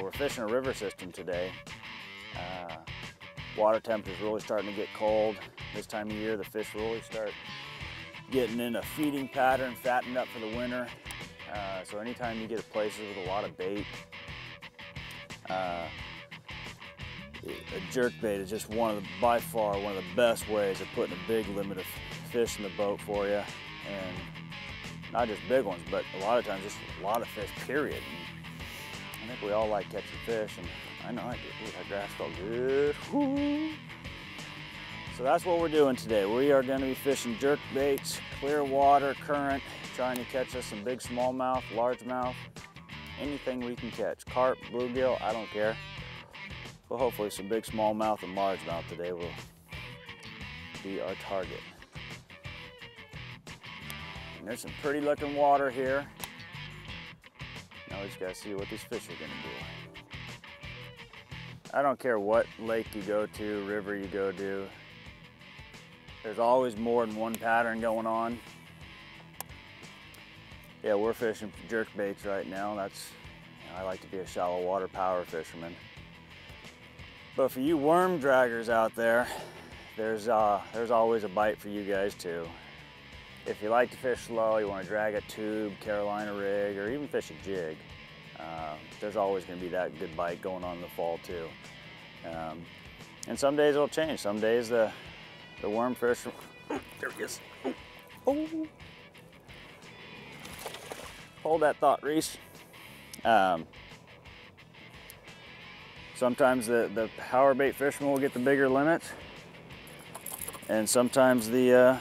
We're fishing a river system today. Water temperature's really starting to get cold. This time of year, the fish really start getting in a feeding pattern, fattened up for the winter. So anytime you get places with a lot of bait, a jerk bait is just by far one of the best ways of putting a big limit of fish in the boat for you. And not just big ones, but a lot of times just a lot of fish, period. And I think we all like catching fish, and I know I do. Ooh, that grass felt good. Woo. So that's what we're doing today. We are going to be fishing jerk baits, clear water, current, trying to catch us some big smallmouth, largemouth, anything we can catch. Carp, bluegill, I don't care. But hopefully some big smallmouth and largemouth today will be our target. And there's some pretty looking water here. Now we just gotta see what these fish are gonna do. I don't care what lake you go to, river you go to, there's always more than one pattern going on. Yeah, we're fishing jerk baits right now. I like to be a shallow water power fisherman. But for you worm draggers out there, there's always a bite for you guys too. If you like to fish slow, you want to drag a tube, Carolina rig, or even fish a jig, there's always going to be that good bite going on in the fall too. And some days it'll change. Some days the worm fish, there he is. Oh. Hold that thought, Reese. Sometimes the power bait fishermen will get the bigger limits, and sometimes the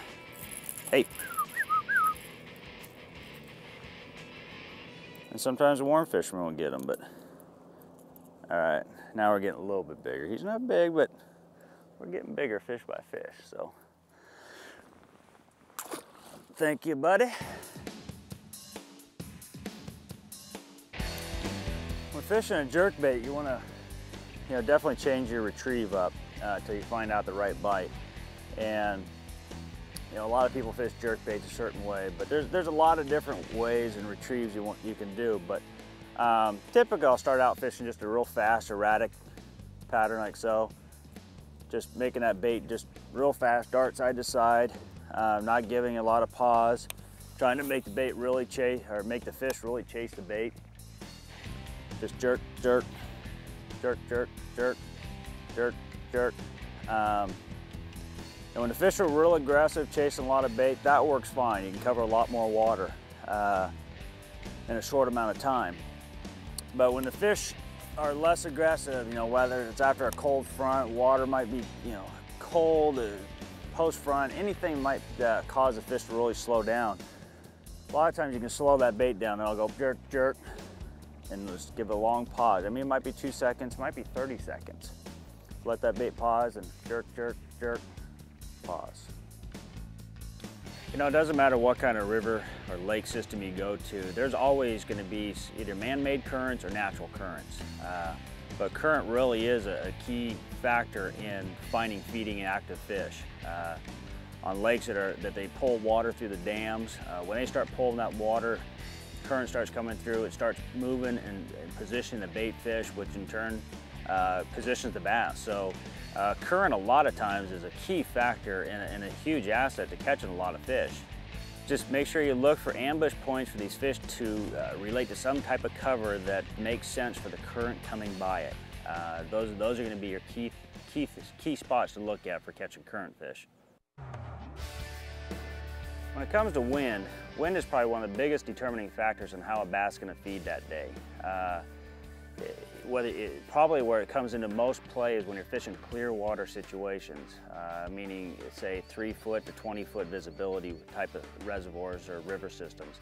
and sometimes the worm fishermen will get them. But all right, now we're getting a little bit bigger. He's not big, but we're getting bigger fish by fish. So thank you, buddy. When fishing a jerk bait, you want to definitely change your retrieve up until you find out the right bite. And a lot of people fish jerk baits a certain way, but there's a lot of different ways and retrieves you can do. But typically I'll start out fishing just a real fast, erratic pattern like so. Just making that bait just real fast, dart side to side, not giving a lot of pause, trying to make the bait really chase, or make the fish really chase the bait. Just jerk, jerk, jerk, jerk, jerk, jerk, jerk. And when the fish are real aggressive, chasing a lot of bait, that works fine. You can cover a lot more water in a short amount of time. But when the fish are less aggressive, whether it's after a cold front, water might be, cold, post front, anything might cause the fish to really slow down. A lot of times you can slow that bait down, and I'll go jerk, jerk, and just give it a long pause. I mean, it might be 2 seconds, it might be 30 seconds. Let that bait pause and jerk, jerk, jerk, pause. It doesn't matter what kind of river or lake system you go to, there's always going to be either man-made currents or natural currents. But current really is a key factor in finding feeding active fish. On lakes that they pull water through the dams, when they start pulling that water, current starts coming through, it starts moving and positioning the bait fish, which in turn positions the bass. So current a lot of times is a key factor and a huge asset to catching a lot of fish. Just make sure you look for ambush points for these fish to relate to some type of cover that makes sense for the current coming by it. Those are going to be your key spots to look at for catching current fish. When it comes to wind is probably one of the biggest determining factors in how a bass is going to feed that day. Probably where it comes into most play is when you're fishing clear water situations, meaning say 3-foot to 20-foot visibility type of reservoirs or river systems.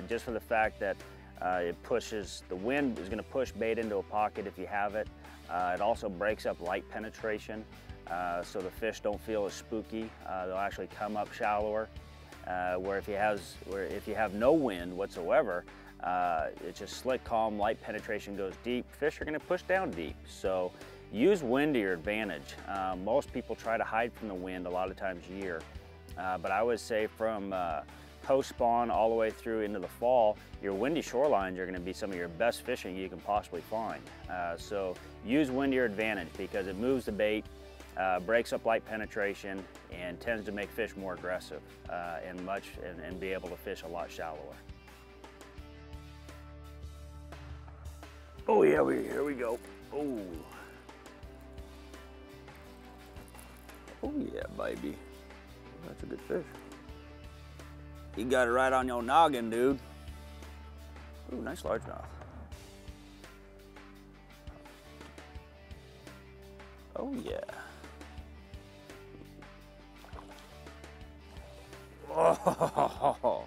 Just for the fact that the wind is going to push bait into a pocket if you have it. It also breaks up light penetration, so the fish don't feel as spooky. They'll actually come up shallower. Where if you have no wind whatsoever, it's just slick, calm, light penetration goes deep. Fish are going to push down deep. So use wind to your advantage. Most people try to hide from the wind a lot of times a year, but I would say from post-spawn all the way through into the fall, your windy shorelines are going to be some of your best fishing you can possibly find. So use wind to your advantage because it moves the bait, breaks up light penetration, and tends to make fish more aggressive and be able to fish a lot shallower. Oh yeah, here we go. Oh. Oh yeah, baby. That's a good fish. You got it right on your noggin, dude. Ooh, nice largemouth. Oh yeah. Oh,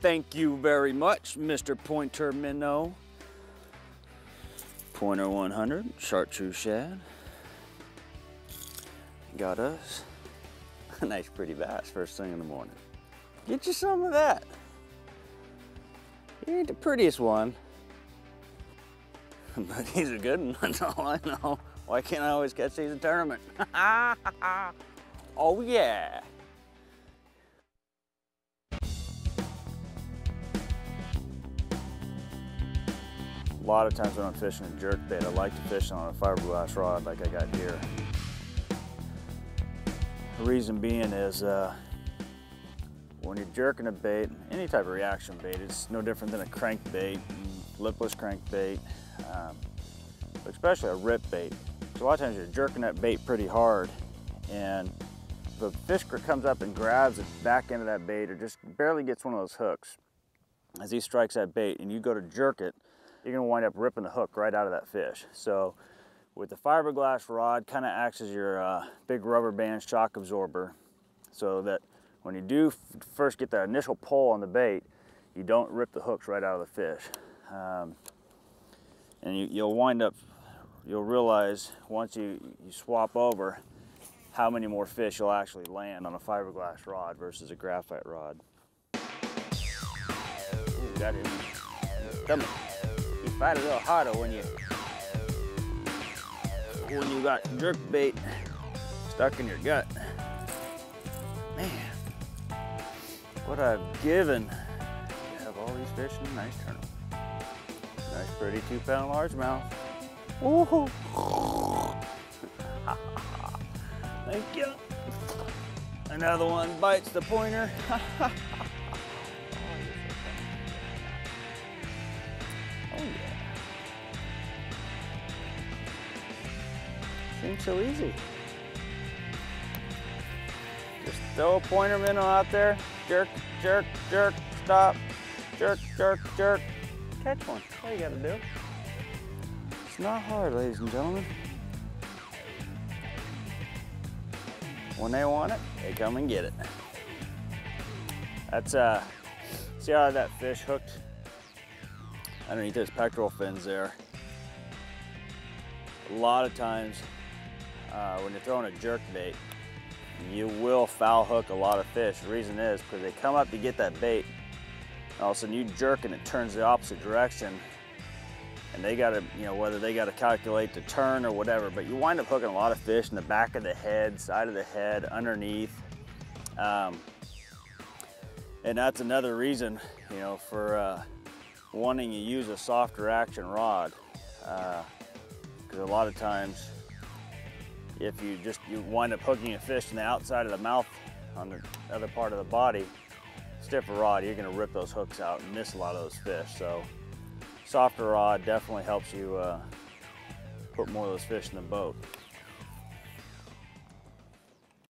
thank you very much, Mr. Pointer Minnow. Pointer 100, chartreuse shad. Got us a nice pretty bass first thing in the morning. Get you some of that. He ain't the prettiest one, but he's a good one, that's all I know. Why can't I always catch these in tournament? Oh yeah. A lot of times when I'm fishing a jerkbait, I like to fish on a fiberglass rod like I got here. The reason being is when you're jerking a bait, any type of reaction bait, it's no different than a crankbait, lipless crankbait, but especially a rip bait. So a lot of times you're jerking that bait pretty hard, and if a fish comes up and grabs the back end of that bait or just barely gets one of those hooks, as he strikes that bait and you go to jerk it, you're gonna wind up ripping the hook right out of that fish. So with the fiberglass rod, kind of acts as your big rubber band shock absorber, so that when you do first get that initial pull on the bait, you don't rip the hooks right out of the fish. And you'll realize once you swap over how many more fish you'll actually land on a fiberglass rod versus a graphite rod. Ooh, got it. Come on. You fight a little harder when you got jerk bait stuck in your gut. Man, what I've given to have all these fish in a nice tournament. Nice pretty 2-pound largemouth. Woohoo! Thank you. Another one bites the pointer. Oh yeah. Seems so easy. Just throw a pointer minnow out there, jerk, jerk, jerk, stop, jerk, jerk, jerk. Catch one. That's all you gotta do. It's not hard, ladies and gentlemen. When they want it, they come and get it. That's see how that fish hooked underneath those pectoral fins there. A lot of times when you're throwing a jerk bait, you will foul hook a lot of fish. The reason is because they come up to get that bait, and all of a sudden you jerk and it turns the opposite direction, and they gotta, whether they gotta calculate the turn or whatever, but you wind up hooking a lot of fish in the back of the head, side of the head, underneath. And that's another reason, for wanting to use a softer action rod. Because a lot of times, if you wind up hooking a fish in the outside of the mouth on the other part of the body, stiffer rod, you're gonna rip those hooks out and miss a lot of those fish. So softer rod definitely helps you put more of those fish in the boat.